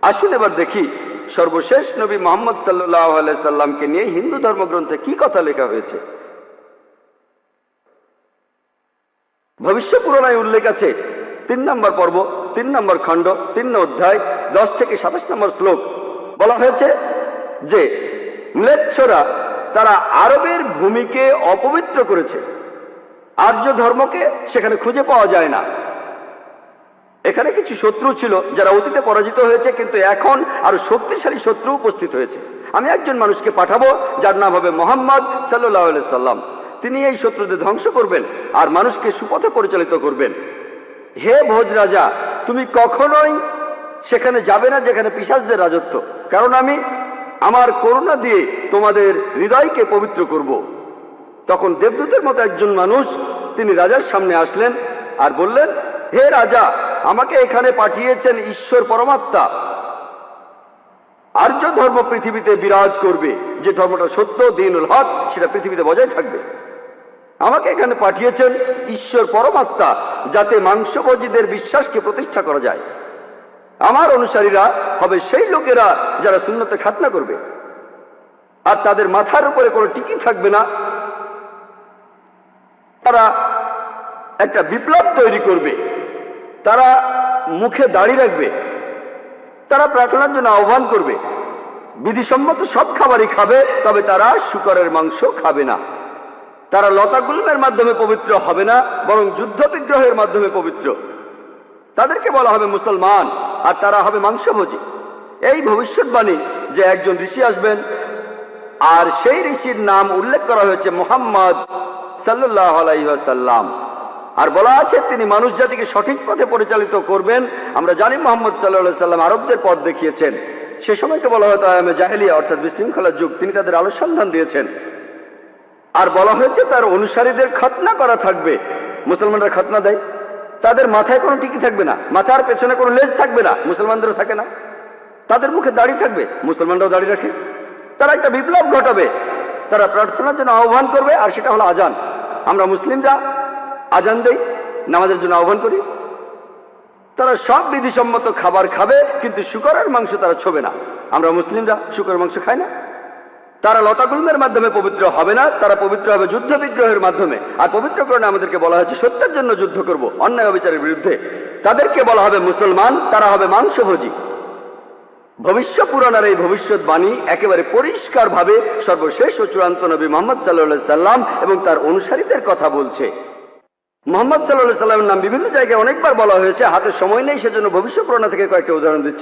আসুন এবার দেখি সর্বশেষ নবী মুহাম্মদ সাল্লাল্লাহু আলাইহি সাল্লামকে নিয়ে হিন্দু ধর্মগ্রন্থে কি কথা লেখা হয়েছে। ভবিষ্য পুরাণায় উল্লেখ আছে 3 নম্বর পর্ব, 3 নম্বর খণ্ড, 3 অধ্যায়, 10 থেকে 27 নম্বর শ্লোক। বলা হয়েছে যে ম্লেচ্ছরা তারা আরবের ভূমিকে অপবিত্র করেছে, আর্য ধর্মকে সেখানে খুঁজে পাওয়া যায় না। এখানে কিছু শত্রু ছিল যারা অতীতে পরাজিত হয়েছে, কিন্তু এখন আরো শক্তিশালী শত্রু উপস্থিত হয়েছে। আমি একজন মানুষকে পাঠাবো যার নাম হবে মুহাম্মদ সাল্লাল্লাহু আলাইহি সাল্লাম। তিনি এই শত্রুদের ধ্বংস করবেন আর মানুষকে সুপথে পরিচালিত করবেন। হে ভোজ রাজা, তুমি কখনোই সেখানে যাবে না যেখানে পিশাচদের রাজত্ব, কারণ আমি আমার করুণা দিয়ে তোমাদের হৃদয়কে পবিত্র করব। তখন দেবদূতের মতো একজন মানুষ তিনি রাজার সামনে আসলেন আর বললেন, হে রাজা, আমাকে এখানে পাঠিয়েছেন ঈশ্বর পরমাত্মা। আর্য ধর্ম পৃথিবীতে বিরাজ করবে, যে ধর্মটা সত্য, দ্বীনুল হক, সেটা পৃথিবীতে বজায় থাকবে। আমাকে এখানে পাঠিয়েছেন ঈশ্বর পরমাত্মা, যাতে মাংসভোজীদের বিশ্বাসকে প্রতিষ্ঠা করা যায়। আমার অনুসারীরা হবে সেই লোকেরা যারা সুন্নতে খাতনা করবে, আর তাদের মাথার উপরে কোনো টিকি থাকবে না। তারা একটা বিপ্লব তৈরি করবে, তারা মুখে দাড়ি রাখবে, তারা প্রার্থনার জন্য আহ্বান করবে, বিধিসম্মত সব খাবারই খাবে, তবে তারা শূকরের মাংস খাবে না। তারা লতাগুল্মের মাধ্যমে পবিত্র হবে না, বরং যুদ্ধ বিগ্রহের মাধ্যমে পবিত্র। তাদেরকে বলা হবে মুসলমান, আর তারা হবে মাংসভোজী। এই ভবিষ্যৎবাণী যে একজন ঋষি আসবেন, আর সেই ঋষির নাম উল্লেখ করা হয়েছে মুহাম্মদ সাল্লাল্লাহু আলাইহি ওয়াসাল্লাম। আর বলা আছে তিনি মানুষ জাতিকে সঠিক পথে পরিচালিত করবেন। আমরা জানি মুহাম্মদ সাল্লাল্লাহু আলাইহি ওয়াসাল্লাম আরবদের পথ দেখিয়েছেন। সে সময়কে বলা হতো আয়ামে জাহেলিয়া, অর্থাৎ বিশৃঙ্খলার যুগ। তিনি তাদের আলো সন্ধান দিয়েছেন। আর বলা হয়েছে তার অনুসারীদের খাতনা করা থাকবে। মুসলমানরা খাতনা দেয়, তাদের মাথায় কোনো টিকি থাকবে না, মাথার পেছনে কোনো লেজ থাকবে না, মুসলমানদেরও থাকে না। তাদের মুখে দাড়ি থাকবে, মুসলমানরাও দাড়ি রাখে। তারা একটা বিপ্লব ঘটাবে, তারা প্রার্থনার জন্য আহ্বান করবে, আর সেটা হলো আজান। আমরা মুসলিমরা আজান দেই, নামাজের জন্য আহ্বান করি। তারা সব বিধিসম্মত খাবার খাবে, কিন্তু শূকরের মাংস তারা ছোবে না। আমরা মুসলিমরা শূকরের মাংস খাই না। তারা লতাগুল্মের মাধ্যমে পবিত্র হবে না, তারা পবিত্র হবে যুদ্ধ বিগ্রহের মাধ্যমে। আর পবিত্রকরণে আমাদেরকে বলা হয়েছে সত্যের জন্য যুদ্ধ করব, অন্যায় অবিচারের বিরুদ্ধে। তাদেরকে বলা হবে মুসলমান, তারা হবে মাংসভোজী। ভবিষ্য পুরাণের এই ভবিষ্যৎবাণী একেবারে পরিষ্কারভাবে সর্বশেষ ও চূড়ান্ত নবী মুহাম্মদ সাল্লাল্লাহু আলাইহি সাল্লাম এবং তার অনুসারীদের কথা বলছে। মুহাম্মদ সাল্লাল্লাহু আলাইহি সাল্লামের নাম বিভিন্ন জায়গায় অনেকবার বলা হয়েছে, হাতে সময় নেই, সেজন্য ভবিষ্য পুরাণ থেকে কয়েকটা উদাহরণ দিচ্ছি।